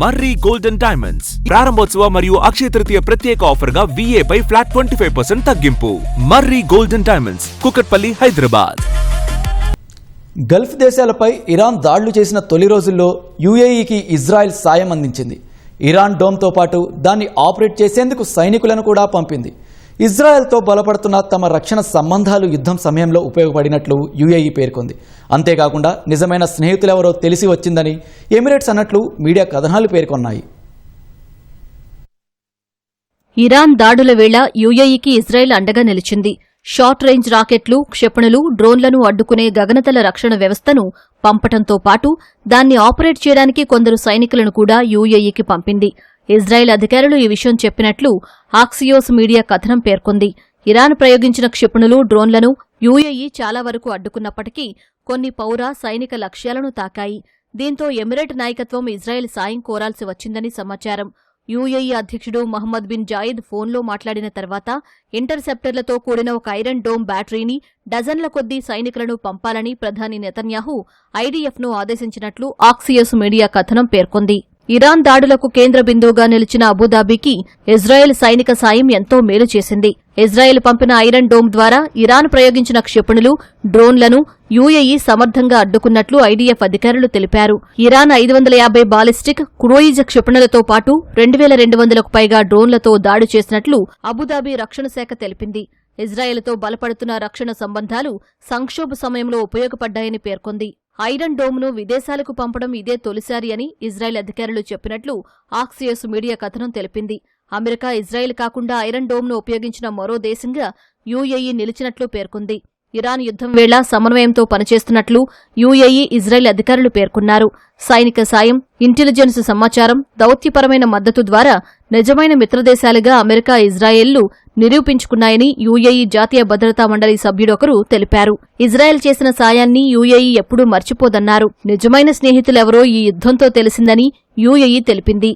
మర్రి golden diamonds ప్రారంభోత్సవ మరియు అక్షయ తృతీయ ప్రత్యేక ఆఫర్ గా VA పై ఫ్లాట్ 25% తగ్గింపు. Marri golden diamonds, Kukatpally, Hyderabad. Gulf దేశాలపై ఇరాన్ దాడులు చేసిన తొలి రోజుల్లో UAEకి ఇజ్రాయెల్ సాయం అందించింది. ఇరాన్ డోమ్తో పాటు దాన్ని ఆపరేట్ చేసేందుకు సైనికులను కూడా పంపింది. ఇజ్రాయెల్తో బలపడుతున్న తమ రక్షణ సంబంధాలు యుద్ధం సమయంలో ఉపయోగపడినట్లు UAE పేర్కొంది. అంతేకాకుండా నిజమైన స్నేహితులెవరో తెలిసి వచ్చిందని ఎమిరేట్స్ అన్నట్లు మీడియా కథనాలు పేర్కొన్నాయి. ఇరాన్ దాడుల వేళ UAEకి ఇజ్రాయెల్ అండగా నిలిచింది. షార్ట్ రేంజ్ రాకెట్లు, క్షిపణులు, డ్రోన్లను అడ్డుకునే గగనతల రక్షణ వ్యవస్థను పంపటంతో పాటు దాన్ని ఆపరేట్ చేయడానికి కొందరు సైనికులను కూడా UAEకి పంపింది. ఇజ్రాయెల్ అధికారులు ఈ విషయం చెప్పినట్లు ఆక్సియోస్ మీడియా కథనం పేర్కొంది. ఇరాన్ ప్రయోగించిన క్షిపణులు, డ్రోన్లను UAE చాలా వరకు అడ్డుకున్నప్పటికీ కొన్ని పౌర, సైనిక లక్ష్యాలను తాకాయి. దీంతో ఎమిరేట్ నాయకత్వం ఇజ్రాయెల్ సాయం కోరాల్సి వచ్చిందని సమాచారం. UAE అధ్యక్షుడు మహమ్మద్ బిన్ జాయిద్ ఫోన్లో మాట్లాడిన తర్వాత ఇంటర్సెప్టర్లతో కూడిన ఒక ఐరన్ డోమ్ బ్యాటరీని, డజన్ల కొద్దీ సైనికులను పంపాలని ప్రధాని నెతన్యాహు IDFను ఆదేశించినట్లు ఆక్సియోస్ మీడియా కథనం పేర్కొంది. ఇరాన్ దాడులకు కేంద్ర బిందువుగా నిలిచిన అబుదాబికి ఇజ్రాయెల్ సైనిక సాయం ఎంతో మేలు చేసింది. ఇజ్రాయెల్ పంపిన ఐరన్ డోమ్ ద్వారా ఇరాన్ ప్రయోగించిన క్షిపణులు, డ్రోన్లను UAE సమర్థంగా అడ్డుకున్నట్లు IDF అధికారులు తెలిపారు. ఇరాన్ 550 బాలిస్టిక్, క్రూయిజ్ క్షిపణులతో పాటు 2200కు పైగా డ్రోన్లతో దాడి చేసినట్లు అబుదాబి రక్షణ శాఖ తెలిపింది. ఇజ్రాయెల్తో బలపడుతున్న రక్షణ సంబంధాలు సంక్షోభ సమయంలో ఉపయోగపడ్డాయని పేర్కొంది. ఐరన్ డోమ్ను విదేశాలకు పంపడం ఇదే తొలిసారి అని ఇజ్రాయెల్ అధికారులు చెప్పినట్లు ఆక్సియోస్ మీడియా కథనం తెలిపింది. అమెరికా, ఇజ్రాయెల్ కాకుండా ఐరన్ డోమ్ను ఉపయోగించిన మరో దేశంగా UAE నిలిచినట్లు పేర్కొంది. ఇరాన్ యుద్ధం వేళ సమన్వయంతో పనిచేస్తున్నట్లు UAE, ఇజ్రాయెల్ అధికారులు పేర్కొన్నారు. సైనిక సాయం, ఇంటెలిజెన్స్ సమాచారం, దౌత్యపరమైన మద్దతు ద్వారా నిజమైన మిత్రదేశాలుగా అమెరికా, ఇజ్రాయెల్లు నిరూపించుకున్నాయని UAE జాతీయ భద్రతా మండలి సభ్యుడొకరు తెలిపారు. ఇజ్రాయెల్ చేసిన సాయాన్ని UAE ఎప్పుడూ మర్చిపోదన్నారు. నిజమైన స్నేహితులెవరో ఈ యుద్ధంతో తెలిసిందని UAE తెలిపింది.